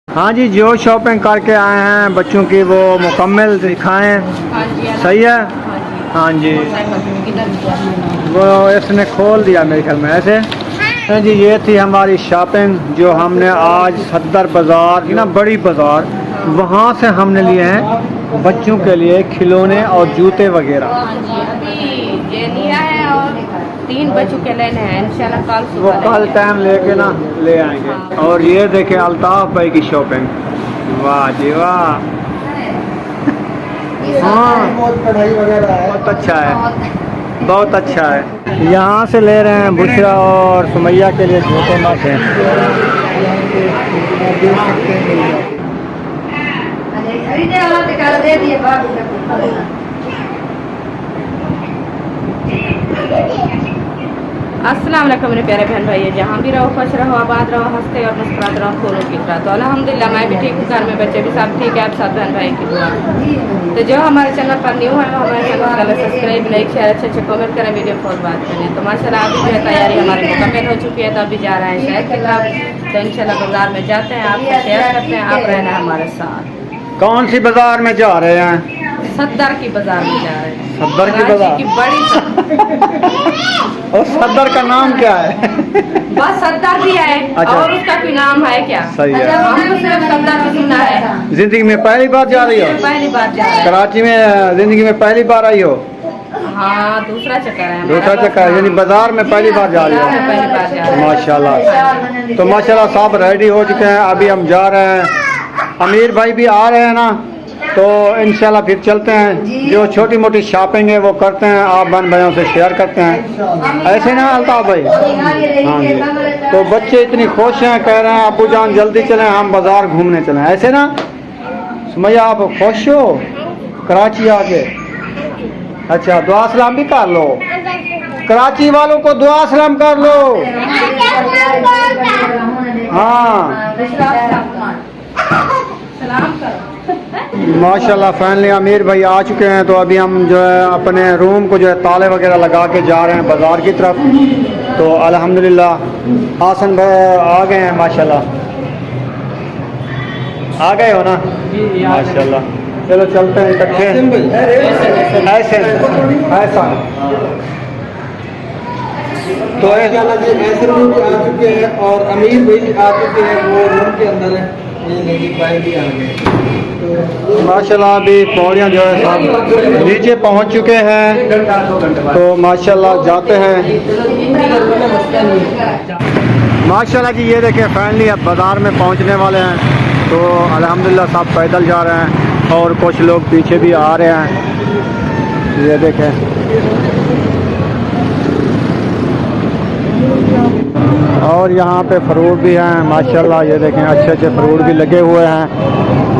हाँ जी, जो शॉपिंग करके आए हैं बच्चों की वो मुकम्मल दिखाएं। सही है। हाँ जी, वो इसने खोल दिया मेरे ख्याल में ऐसे। हाँ जी, ये थी हमारी शॉपिंग जो हमने आज सदर बाज़ार ना, बड़ी बाज़ार, वहाँ से हमने लिए हैं बच्चों के लिए खिलौने और जूते वगैरह। ये लिया है और 3 बच्चों के लेने हैं, इंशाल्लाह कल वो सुबह कल टाइम लेके ना ले आएंगे। और ये देखे अल्ताफ भाई की शॉपिंग, वाह जी वाह। हाँ, बहुत अच्छा है, बहुत अच्छा है। यहाँ से ले रहे हैं बुशरा और सुमैया के लिए जूते माथे। अस्सलाम वालेकुम मेरे प्यारे बहन भाई, जहाँ भी रहो खुश रहो, आबाद रहो, हंसते और मुस्कुराते रहो, फूलों की तरह। तो अल्हम्दुलिल्लाह मैं भी ठीक हूँ, घर में बच्चे भी सब ठीक है, आप सब बहन भाई की दुआ। तो जो हमारे चैनल पर न्यू है वो हमारे चैनल को सब्सक्राइब, लाइक, शेयर, अच्छे कमेंट करें, वीडियो फॉर बात करें। तो माशाल्लाह अभी जो है तैयारी हमारी मुकम्मल हो चुकी है, तो अभी जा रहे हैं शहर की तरफ। तो इंशाल्लाह बाजार में जाते हैं, आपसे शेयर करते हैं, आप रहना हमारे साथ। कौन सी बाजार में जा रहे हैं? सदर की बाजार में जा रहे हैं। सदर की बाजार की बड़ी और सदर का नाम क्या है? बस सदर भी है। अच्छा। और उसका कोई नाम है क्या? सही है। हमको सिर्फ सदर का सुना है। जिंदगी में पहली बार जा रही हो? पहली बार जा रहे हैं। कराची में जिंदगी में पहली बार आई हो? हाँ, दूसरा चक्कर है हमारा। दूसरा चक्कर है, यानी बाजार में पहली बार जा रही हो? पहली बार जा रहे हैं। माशाल्लाह। तो माशाल्लाह सब रेडी हो चुके हैं, अभी हम जा रहे हैं। अमीर भाई भी आ रहे हैं ना, तो इंशाल्लाह फिर चलते हैं। जो छोटी मोटी शॉपिंग है वो करते हैं, आप बहन भाइयों से शेयर करते हैं, ऐसे ना अल्ताफ भाई? हाँ जी। तो बच्चे इतनी खुश हैं, कह रहे हैं अब्बू जान जल्दी चलें, हम बाजार घूमने चलें, ऐसे ना? सुमैया आप खुश हो कराची आके? अच्छा, दुआ सलाम भी कर लो, कराची वालों को दुआ सलाम कर लो। हाँ माशाल्लाह, फाइनली अमीर भाई आ चुके हैं। तो अभी हम जो है अपने रूम को जो है ताले वगैरह लगा के जा रहे हैं बाज़ार की तरफ। तो अल्हम्दुलिल्लाह आसन भाई आ गए हैं, माशाल्लाह आ गए हो ना? माशाल्लाह। चलो चलते हैं इकट्ठे। ऐसे ऐसा तो ऐसे लोग भी आ चुके हैं और अमीर भाई भी आ चुके हैं, वो रूम के अंदर है। ये लेडी भाई भी आ गए। माशाल्लाह अभी पौड़ियाँ जो है सब नीचे पहुंच चुके हैं। तो माशाल्लाह जाते हैं। माशाल्लाह जी, ये देखें फाइनली अब बाज़ार में पहुंचने वाले हैं। तो अल्हम्दुलिल्लाह सब पैदल जा रहे हैं और कुछ लोग पीछे भी आ रहे हैं, ये देखें। और यहाँ पे फ्रूट भी हैं माशाल्लाह, ये देखें अच्छे अच्छे फ्रूट भी लगे हुए हैं।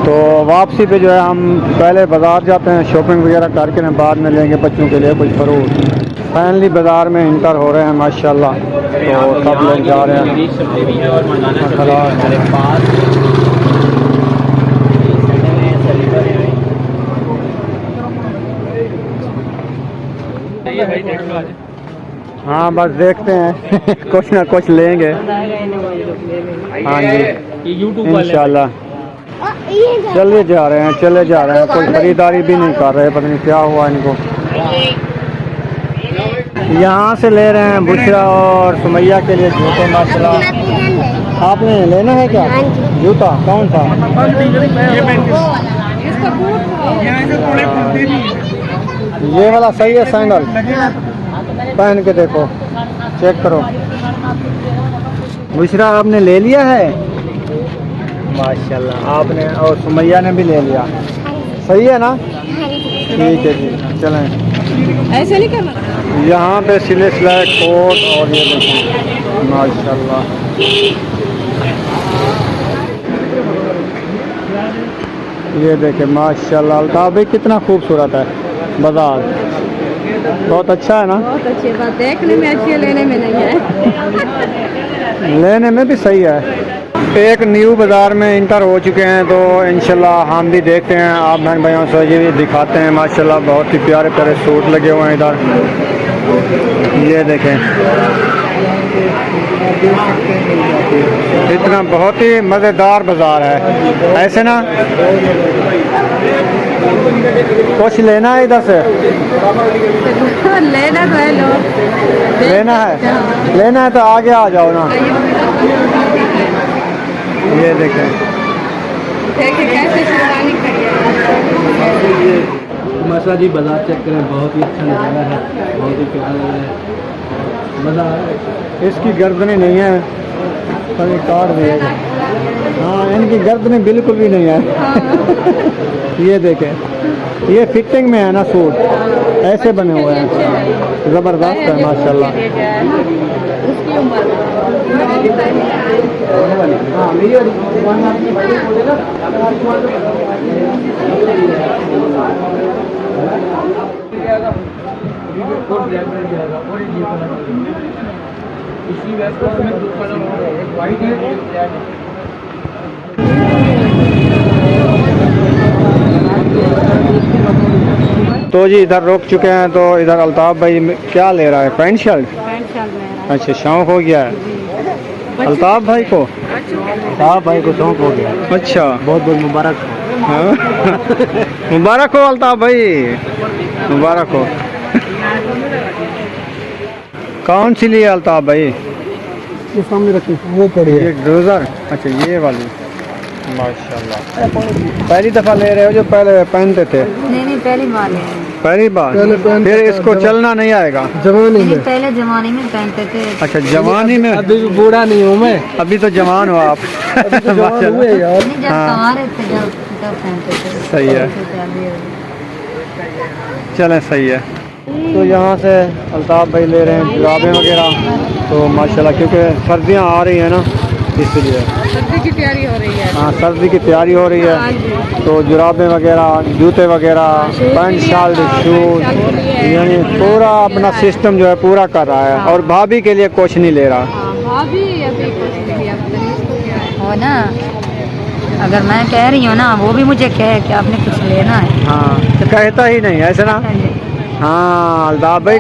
तो वापसी पे जो है हम पहले बाज़ार जाते हैं, शॉपिंग वगैरह करके ना बाद में लेंगे बच्चों के लिए कुछ फ्रूट। फाइनली बाज़ार में इंटर हो रहे हैं माशाल्लाह। तो सब लोग जा रहे हैं। हाँ बस देखते हैं कुछ ना कुछ लेंगे। हाँ जी इंशाल्लाह। चले जा रहे हैं, चले जा रहे हैं, कोई खरीदारी भी नहीं कर रहे, पता नहीं क्या हुआ इनको। यहाँ से ले रहे हैं बुशरा और सुमैया के लिए जूते माशाल्लाह। आपने लेना है क्या जूता? कौन सा? ये वाला सही है, सैंडल पहन के देखो, चेक करो। बुशरा आपने ले लिया है? माशाल्लाह आपने और सुमैया ने भी ले लिया, सही है ना? ठीक है जी, चलें। ऐसे नहीं करना। यहाँ पे सिले सिलाए कोट और ये देखिए माशाल्लाह। ये देखे माशाल्लाह, अल्ताफ भाई कितना खूबसूरत है बाजार, बहुत अच्छा है ना? बहुत अच्छी बात, देखने में अच्छी है, लेने में नहीं है। लेने में भी सही है। एक न्यू बाज़ार में इंटर हो चुके हैं, तो इंशाल्लाह हम भी देखते हैं, आप बहन भाइयों से ये भी दिखाते हैं। माशाल्लाह बहुत ही प्यारे प्यारे सूट लगे हुए हैं इधर, ये देखें। आप देख सकते हैं मिल जाती है। इतना बहुत ही मज़ेदार बाज़ार है ऐसे ना। कुछ लेना है इधर से? लेना तो है लोग, लेना है तो आगे आ जाओ ना। ये देखें कैसे शेरवानी खड़ी है। माशा जी बाजार चेक करें, बहुत ही अच्छा नज़ारा है, बहुत ही प्यारा है बाजार। इसकी गर्दनें नहीं है, पर ये काट दिए। हाँ, इनकी गर्दनें बिल्कुल भी नहीं है। ये देखें, ये फिटिंग में है ना सूट, ऐसे बने हुए हैं, ज़बरदस्त है माशाल्लाह। उसकी उम्र इसी वेस्टर्न में दो कलर है, एक वाइट है एक ब्लैक है। तो जी इधर रुक चुके हैं, तो इधर अल्ताफ़ भाई क्या ले रहा है? Pant shirt. पैंट शर्ट ले रहा अच्छा, शौक हो गया है अल्ताफ़ भाई को। अल्ताफ़ भाई को शौक हो गया। अच्छा, बहुत बहुत मुबारक। हाँ। मुबारक हो अल्ताफ़ भाई, मुबारक हो। कौन सी लिए अल्ताफ़ भाई? ये सामने रखी वो पड़ी ये ट्राउज़र। अच्छा, ये वाली माशाल्लाह। पहली दफ़ा ले रहे हो जो पहले पहनते थे? नहीं पहली बार है। पहली बार? फिर इसको चलना नहीं आएगा? जवानी में पहले जमाने में पहनते थे। अच्छा, जवानी में। अभी भी बूढ़ा नहीं हूँ मैं, अभी तो जवान हो आप। जवान हुए यार। जब हमारे थे जब पहनते थे। सही है, चलें सही है। तो यहाँ से अल्ताफ़ भाई ले रहे हैं जुराबें वगैरह, तो माशाल्लाह क्योंकि सर्दियाँ आ रही हैं ना, इसलिए सर्दी की तैयारी हो रही है। हाँ, सर्दी की तैयारी हो रही है, तो जुराबें वगैरह, जूते वगैरह, पैंट शर्ट, शूज, यानी पूरा अपना सिस्टम जो है पूरा कर रहा है। और भाभी के लिए कुछ नहीं ले रहा। भाभी अभी कुछ नहीं, अब इसको क्या है हो ना, अगर मैं कह रही हूँ ना, वो भी मुझे कहे कि आपने कुछ लेना है। हाँ, तो कहता ही नहीं ऐसे ना। हाँ अल्ताफ़ भाई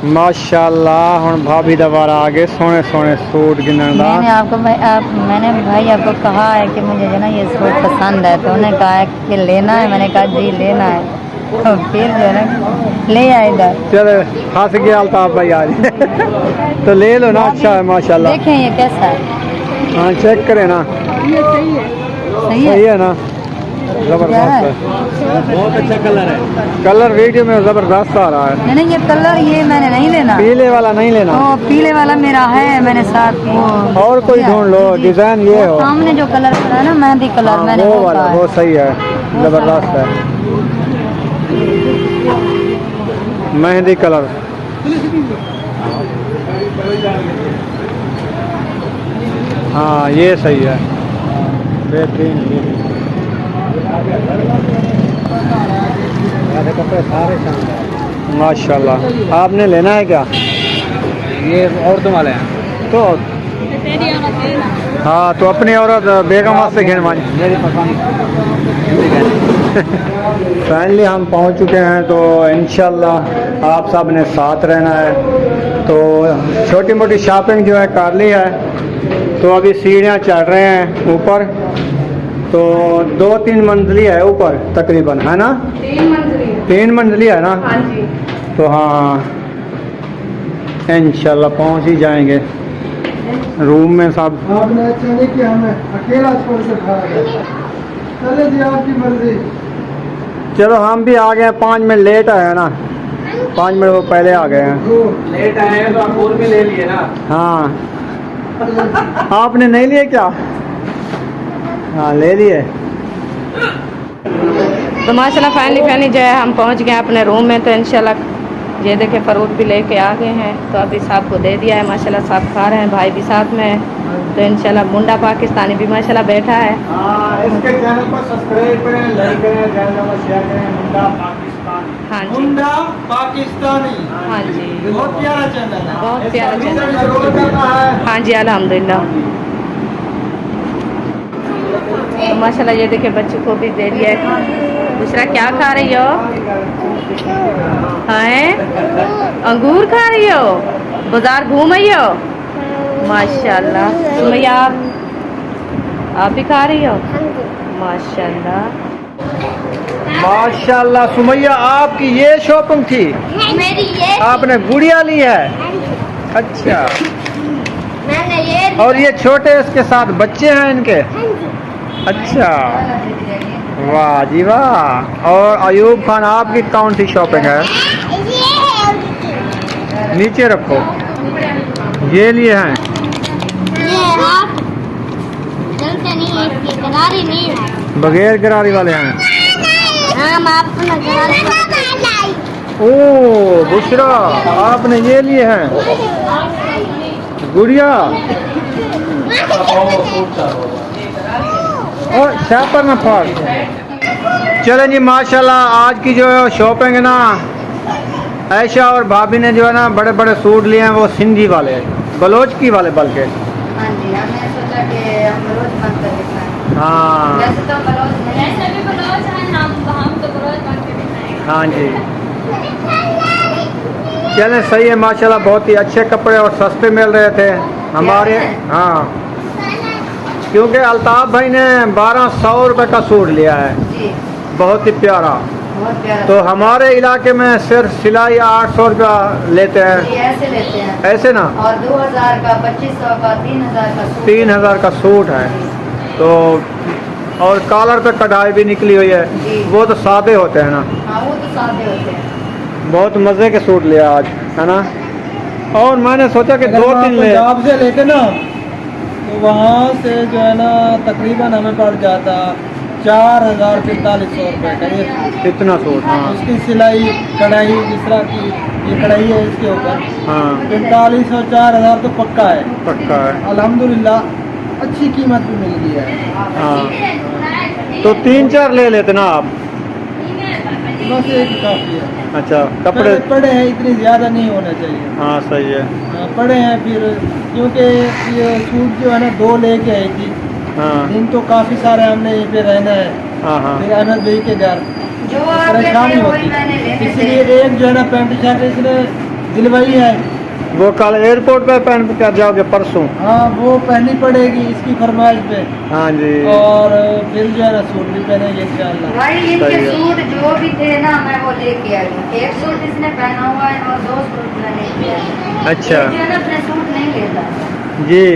माशाल्लाह, हुण भाभी दोबारा आगे सोने सोने सूट गिनन दा। मैंने भाई आपको कहा है कि मुझे जो ना ये सूट पसंद है, तो उन्होंने कहा है कि लेना है। मैंने कहा जी लेना है, तो फिर जो है ना ले आए इधर। चलो, हंस गया अल्ताफ़ भाई आज। तो ले लो ना, अच्छा है माशाल्लाह। देखें ये कैसा है। हाँ, चेक करें ना। ये सही है। सही है ना, ज़बरदस्त है, बहुत अच्छा कलर है। कलर वीडियो में ज़बरदस्त आ रहा है। नहीं ये कलर ये मैंने नहीं लेना। पीले वाला नहीं लेना। तो पीले वाला मेरा है, मैंने साथ वो और कोई ढूंढ लो, डिज़ाइन ये हो। सामने जो कलर पड़ा है ना, मेहंदी कलर, हाँ, मैंने वो वाला कहा है। वो सही है, ज़बरदस्त है, मेहंदी कलर। हाँ, ये सही है, बेहतरीन। कपड़े सारे शानदार माशाल्लाह। आपने लेना है क्या? ये औरतों वाले हैं। तो हाँ, तो अपनी औरत बेगम से घेरवानी मेरी पसंद। फाइनली हम पहुंच चुके हैं, तो इंशाल्लाह आप सब ने साथ रहना है। तो छोटी मोटी शॉपिंग जो है कर ली है, तो अभी सीढ़ियाँ चढ़ रहे हैं ऊपर, तो 2-3 मंजिली है ऊपर तकरीबन, है ना? 3 मंजिली है ना? हाँ जी। तो हाँ, इंशाल्लाह पहुंच ही जाएंगे रूम में सब। आपने अच्छा नहीं किया, हमें अकेला छोड़ से खाया गया। चले जी, आपकी मर्जी। चलो, हम भी आ गए, 5 मिनट लेट आए हैं ना, 5 मिनट वो पहले आ गए हैं। लेट आए हैं तो आप और भी ले लिए ना। हाँ, आपने नहीं लिए क्या? हाँ, ले लिए। तो माशाल्लाह फाइनली जो है हम पहुंच गए अपने रूम में। तो इंशाल्लाह ये देखे फ्रूट भी लेके आ गए हैं, तो अभी साहब को दे दिया है। माशाल्लाह साहब खा रहे हैं, भाई भी साथ में है। तो इंशाल्लाह मुंडा पाकिस्तानी भी माशाल्लाह बैठा है। हाँ, इसके चैनल को सब्सक्राइब करें, लाइक करें, चैनल को शेयर करें। मुंडा पाकिस्तानी। हाँ जी, मुंडा पाकिस्तानी। हाँ जी, बहुत प्यारा चैनल है, बहुत प्यारा चैनल है। जरूर करना है। हाँ जी, अल्हम्दुलिल्लाह। तो माशाल्लाह ये देखिए बच्चों को भी दे दिया है। दूसरा क्या खा रही हो? हैं? अंगूर खा रही हो? बाजार घूम आई हो? माशाल्लाह। सुमैया आप भी खा रही हो? माशाल्लाह। माशाल्लाह सुमैया, आपकी ये शॉपिंग थी? मेरी ये आपने गुड़िया ली है? अच्छा। मैंने ये और ये छोटे इसके साथ बच्चे हैं इनके? अच्छा, वाह जी वाह। और अयूब खान, आपकी कौन सी शॉपिंग है? नीचे रखो। ये लिए हैं? ये आप चलते नहीं है, इसकी गरारी नहीं है। बगैर गरारी वाले हैं? हम अपना गरारी ओ बुशरा, आपने ये लिए हैं गुड़िया? और शापर ना फाड़। चलें जी, माशाल्लाह आज की जो है शॉपिंग है ना, ऐशा और भाभी ने जो है ना बड़े बड़े सूट लिए हैं, वो सिंधी वाले, बलोच की वाले बल्कि। हाँ जी, हमने सोचा कि हम रोज बंद कर दिखाएं। हाँ वैसे तो बलोच नहीं है। ऐसे भी ब्लाउज है, हम तो ब्लाउज बन के दिखाएंगे। हाँ जी, चलें सही है माशाल्लाह, बहुत ही अच्छे कपड़े और सस्ते मिल रहे थे हमारे। हाँ, क्योंकि अल्ताफ भाई ने 1200 रुपये का सूट लिया है, जी, बहुत ही प्यारा। बहुत प्यारा। तो हमारे इलाके में सिर्फ सिलाई 800 रुपया लेते हैं, जी, ऐसे लेते हैं। ऐसे ना। और 2000 का, 2500 का, 3000 का सूट। 3000 का सूट है। तो और कॉलर पे कढ़ाई भी निकली हुई है, जी। वो तो सादे होते हैं ना। हाँ, वो तो सादे होते हैं। बहुत मज़े के सूट लिया आज, है ना। और मैंने सोचा कि अगर 2-3 ले। पंजाब से लेते ना तो वहाँ से जो है ना तकरीबन हमें पड़ जाता 4000-4500 रुपये का ये सूट। इतना सूट? हाँ उसकी सिलाई कढ़ाई, जिस तरह की ये कढ़ाई है इसके ऊपर हाँ, 45 और 4000 तो पक्का है। पक्का है। अल्हम्दुलिल्लाह अच्छी कीमत भी मिल गई है। हाँ, तो 3-4 ले लेते ना आप। बस एक काफ़ी है। अच्छा, कपड़े। पड़े हैं, इतनी ज़्यादा नहीं होना चाहिए। हाँ सही है। पड़े हैं फिर, क्योंकि ये सूट जो है ना 2 लेके आई थी। हाँ दिन तो काफ़ी सारे हमने यहीं पे रहना है, हाँ हाँ फिर अहमद भाई के घर जो आप लेते परेशानी हैं होती वही मैंने लेने थे। इसलिए एक जो है ना पैंट शर्ट इसने दिलवाई है। वो कल एयरपोर्ट पे पहन के क्या जाओगे? परसों? हाँ, वो पहननी पड़ेगी इसकी फरमाइश पे। हाँ जी। और फिर जो है ना सूट भी पहनेंगे इंशाल्लाह। भाई इनके सही है। सूट जो भी थे ना, मैं वो लेके आई हूँ। एक सूट इसने पहना हुआ है और 2 सूट मैं लेके आई हूँ। अच्छा ये जो है ना अपने सूट नहीं लेता। जी,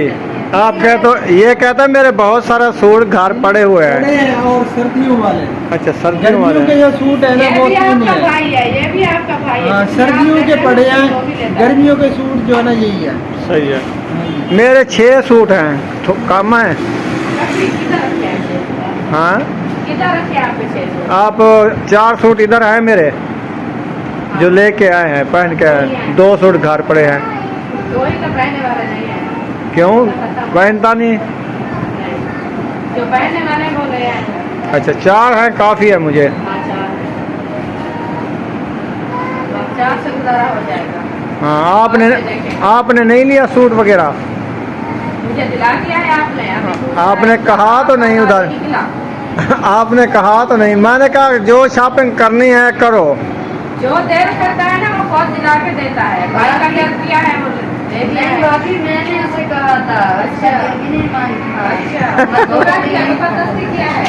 आप कह तो ये कहता है मेरे बहुत सारे सूट घर पड़े हुए पड़े हैं। हैं और सर्दियों वाले, अच्छा, सर्दियों गर्मियों वाले के जो सूट है ना ये वो भी 3 आपका है। भाई है, ये भी आपका भाई है। हाँ, जिसमें सर्दियों आप के लेते पड़े वो भी हैं, लेता है। गर्मियों के सूट जो है ना यही है। सही है। मेरे 6 सूट हैं, कम है। किधर रखे हैं? हाँ, किधर रखे हैं आप पीछे? आप 4 सूट इधर हैं मेरे, जो लेके आए हैं पहन के। 2 सूट घर पड़े हैं। दो ही तो पहनने वाले नहीं है। क्यों पहनता नहीं? जो पहनने वाले वो ले आए। अच्छा, 4 हैं, काफ़ी है मुझे। हाँ, 4 से गुजारा हो जाएगा। हाँ, आपने नहीं लिया सूट वगैरह? मुझे दिला दिया है आपने। अभी आपने कहा तो नहीं उधर। निकला। आपने कहा तो नहीं, मैंने कहा जो शॉपिंग करनी है करो। जो देर करता है ना वो बहुत दिला के देता है। भाई का क्या किया है वो दे दिया नहीं है। भाभी, मैंने उसे कहा था। अच्छा, ये भी नहीं मानी। अच्छा, मैं धोखा किया, जबरदस्ती किया है।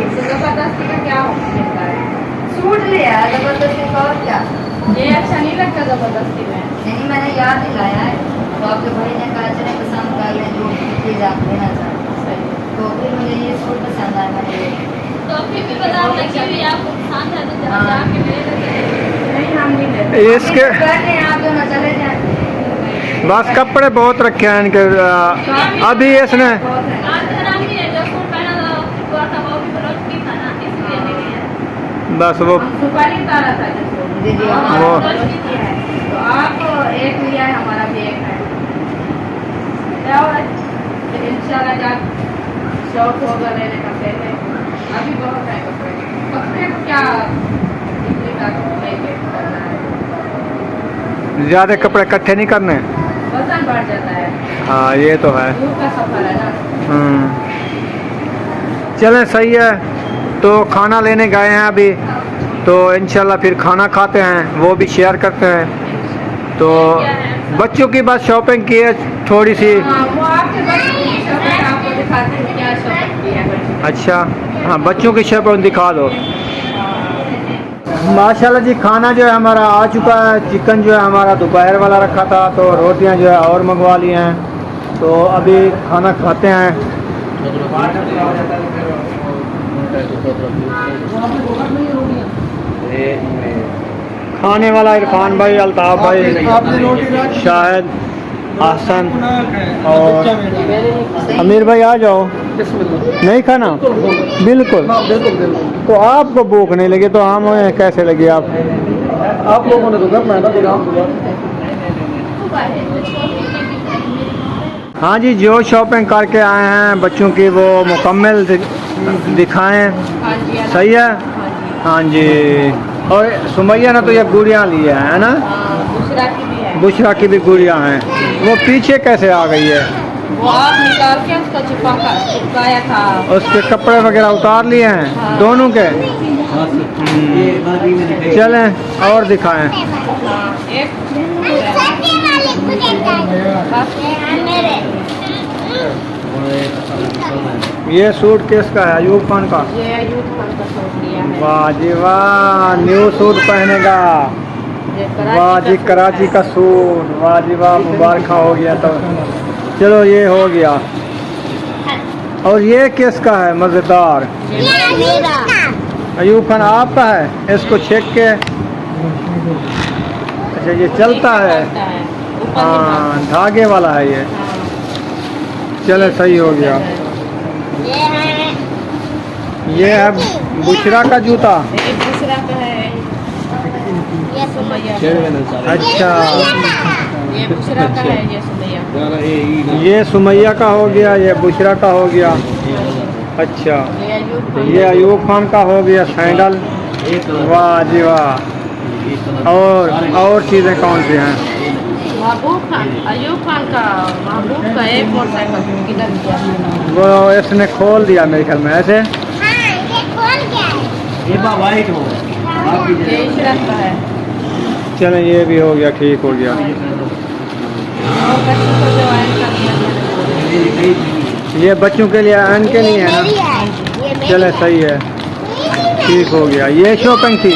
तो जबरदस्ती का क्या होता है? सूट लिया है जबरदस्ती का, और क्या। ये अच्छा नहीं लगता जबरदस्ती में। नहीं, मैंने याद दिलाया है तो आपके भाई ने कहा चले पसंद कर लें जो चीज़ आप लेना चाहते हैं। सही। तो फिर मुझे ये सूट पसंद आया, मैंने ये लिया। तो फिर भी बाजार लगी हुई है, आपको पसंद है तो जरा हाँ। जाके ले लेते हैं। नहीं, हम नहीं लेते। इसके बैठे हैं आप, जो ना चले जाए। बस कपड़े बहुत रखे हैं इनके। अभी इसने आज तो राम ने जो सूट पहना हुआ था वो भी ब्लाउज की था ना, इसलिए ले लिया। बस वो हम सुपारी उतारा था जिसको। जी, जी, हाँ, वो। ब्लाउज की किया है। तो आप एक लिया है, हमारा भी एक है। क्या हुआ? फिर इंशाल्लाह जब शौक होगा लेने का पहले। अभी बहुत है कपड़े। कपड़े को क्या इतनी ताकत लेके करना है? ज़्यादा कपड़े इकट्ठे नहीं करने। वजन बढ़ जाता है। हाँ, ये तो है। दूर का सफर है ना। चलें सही है। तो खाना लेने गए हैं अभी, तो इंशाल्लाह फिर खाना खाते हैं, वो भी शेयर करते हैं। तो क्या है बच्चों की बस शॉपिंग की है थोड़ी सी। हाँ, वो आपके बच्चों की शॉपिंग आपको दिखाते हैं क्या शॉपिंग की है बच्चों की। अच्छा, हाँ बच्चों की शॉपिंग दिखा दो। माशाल्लाह जी, खाना जो है हमारा आ चुका है। चिकन जो है हमारा दोपहर वाला रखा था, तो रोटियां जो है और मंगवा ली हैं। तो अभी खाना खाते हैं। खाने वाला इरफान भाई, अल्ताफ भाई, शाहिद, आसन और अमीर भाई आ जाओ। नहीं खाना? बिल्कुल। तो आपको भूख नहीं लगी तो हम कैसे लगी आप लोगों ने तो घर में हाँ जी, जो शॉपिंग करके आए हैं बच्चों की वो मुकम्मल दिखाएं। हाँ जी, सही है। हाँ जी। और सुमैया ने तो ये गुड़ियाँ ली है ना? बुशरा की भी है। बुशरा की भी गुड़ियाँ हैं। वो पीछे कैसे आ गई है? वो आप निकाल के उसको चिपकाया था। उसके कपड़े वगैरह उतार लिए हैं दोनों के। चलें और दिखाएं। एक ये सूट किसका है? अयूब खान का। ये अयूब खान का सूट लिया है। वाह जी वाह, न्यू सूट पहनेगा। ये वाह जी, कराची का सूट। वाह जी वाह, मुबारक हो गया। तो चलो ये हो गया। और ये किसका है? मज़ेदार। अयूब खान आपका है? इसको छेक के। अच्छा, ये चलता है। हाँ, धागे वाला है ये। चले, सही हो गया। ये है बुशरा का जूता। दूसरा का है ये सुमैया का। अच्छा, ये बुशरा का है, ये सुमैया का। ये सुमैया का हो गया, ये बुशरा का हो गया। अच्छा, ये अयूब खान का हो गया सैंडल। वाह जी वाह। और चीज़ें कौन सी हैं? महबूब खान, अयूब खान का, महबूब का एक मोटरसाइकिल किधर गया? वो इसने खोल दिया मेरे ख्याल में ऐसे। वाइट हो ये इशरत का है। चलें, ये भी हो गया, ठीक हो गया। और बच्चों को जो आयन कर दिया। ये बच्चों के लिए आयन के लिए है ना? चले, सही है, ठीक हो गया। ये शॉपिंग थी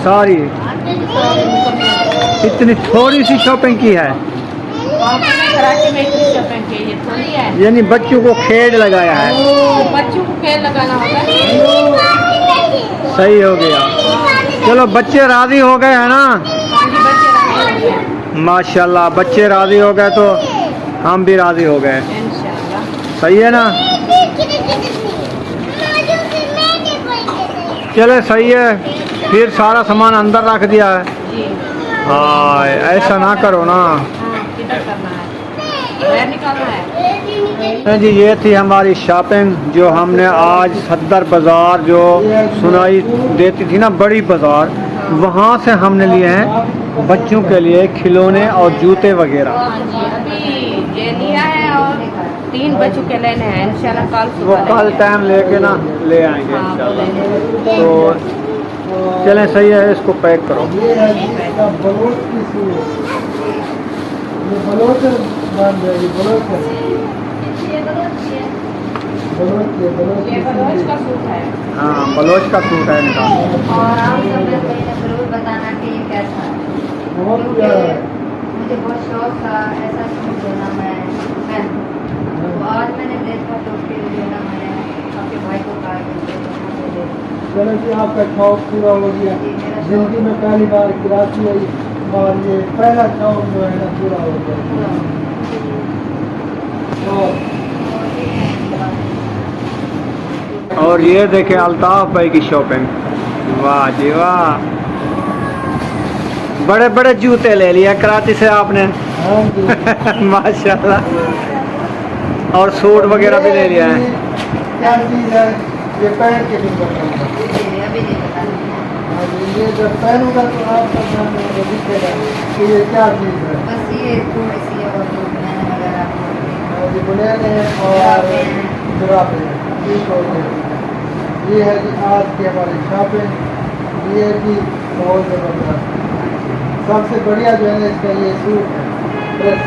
सारी। इतनी थोड़ी सी शॉपिंग की है, कराची में इतनी शॉपिंग की, ये थोड़ी है। यानी बच्चों को खेड लगाया है। बच्चों को खेल लगाना होगा। सही हो गया। चलो, बच्चे राजी हो गए हैं ना? हाँ जी, बच्चे राजी हो गए। माशाल्लाह, बच्चे राजी हो गए तो हम भी राजी हो गए। इंशाल्लाह। सही है ना? चले, सही है। फिर सारा सामान अंदर रख दिया है। जी हाँ, ऐसा ना करो ना। हाँ, किधर करना है? बाहर निकालना है। जी, ये थी हमारी शॉपिंग जो हमने आज सदर बाज़ार जो सुनाई देती थी ना, बड़ी बाज़ार, वहाँ से हमने लिए हैं बच्चों के लिए खिलौने और जूते वगैरह। हाँ जी, अभी ये लिया है और 3 बच्चों के लेने हैं। इंशाल्लाह कल वो सुबह कल लेंगे। टाइम लेके ना ले आएंगे हाँ, इंशाल्लाह। बोलेंगे। तो चलें, सही है, इसको पैक करो। ये बलोच का सूट है। हाँ, बलोच का सूट है इनका। और आप सब जरूर बताना कि ये कैसा है, क्योंकि मुझे बहुत शौक था ऐसा सूट लेना। मैं तो आज मैंने देखा तो फिर जो ना मैंने आपके भाई को कहा कि चलो जी, आपका शौक पूरा हो गया। जिंदगी में पहली बार कराची आई और ये पहला शौक जो है ना पूरा हो गया। और ये देखें अल्ताफ भाई की शॉपिंग। वाह जी वाह, बड़े बड़े जूते ले लिए कराची से आपने। माशाल्लाह। और सूट वगैरह भी ले लिया है। क्या चीज़ है ये? पैर के लिए अभी नहीं बता ये जब पहनूंगा तो आपका ध्यान दिखेगा कि ये क्या चीज़ है। बस ये थोड़ी सी और जो मैंने वगैरह ये बुनियाद है और जुराबे हैं। ठीक हो गया। ये है जी आज की हमारी शॉपिंग। ये भी बहुत ज़बरदस्त। सबसे बढ़िया जो है ना इसका ये सूट है ड्रेस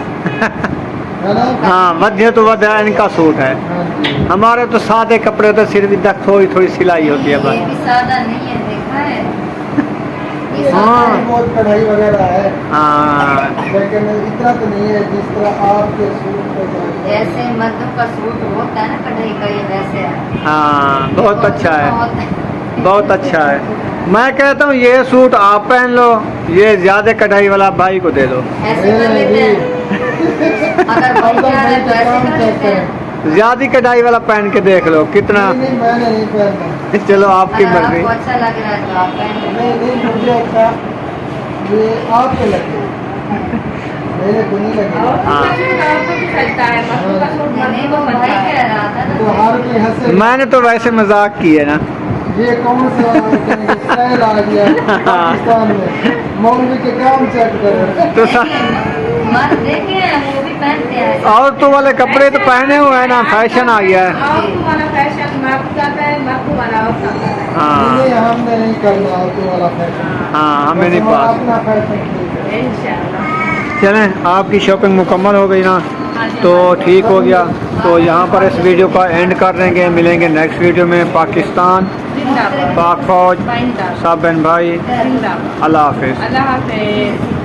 है ना। हाँ वध्य तो वध्य इनका सूट है। हाँ जी। हमारे तो सादे कपड़े तो सिर्फ इधर थोड़ी थोड़ी सिलाई होती है ये बस। भी सादा नहीं है, देखा है ये ये सादा हाँ। है। बहुत कढ़ाई वगैरह है, हाँ लेकिन इतना तो नहीं है जिस तरह आपके सूट पे जैसे मर्दों का सूट होता है ना कढ़ाई का, ये वैसे है। हाँ बहुत अच्छा है, बहुत- बहुत अच्छा है। मैं कहता हूँ ये सूट आप पहन लो, ये ज्यादा कढ़ाई वाला भाई को दे दो। ऐसे कर लेते हैं, अगर भाई जा रहे हैं तो ऐसे कर लेते हैं। ज्यादा कढ़ाई वाला पहन के देख लो कितना। नहीं मैंने नहीं पहनना। चलो आपकी अगर मर्जी। आपको अच्छा लग रहा है तो आप पहन लो। नहीं मुझे अच्छा ये आपके लगे, मेरे को नहीं लगे। हाँ। औरतों की चलता है, मर्दों का सूट नहीं मर्दों वो को भाई बनता है। कह रहा था तो ना। हर कोई हंसे। मैंने तो वैसे मजाक की है ना। ये कौन सा स्टाइल आ गया पाकिस्तान में, मौलवी के काम चेक करो। तो मर्द देखे हैं वो भी पहनते हैं। औरतों वाले कपड़े तो पहने हुए हैं ना, फैशन आ गया है। औरतों वाला फैशन मर्द जाता है, मर्द वाला औरत जाता है। हाँ नहीं हमने नहीं करना ऑटो वाला फैशन, हाँ हमें नहीं बस पास। अपना फैशन ठीक है। इंशाल्लाह। चलें आपकी शॉपिंग मुकम्मल हो गई ना, तो ठीक हो गया। तो यहाँ पर इस वीडियो का एंड कर देंगे, मिलेंगे नेक्स्ट वीडियो में। पाकिस्तान जिंदाबाद। पाक फौज जिंदाबाद। सब बहन भाई, जिंदाबाद। अल्लाह हाफिज़। अल्लाह हाफिज।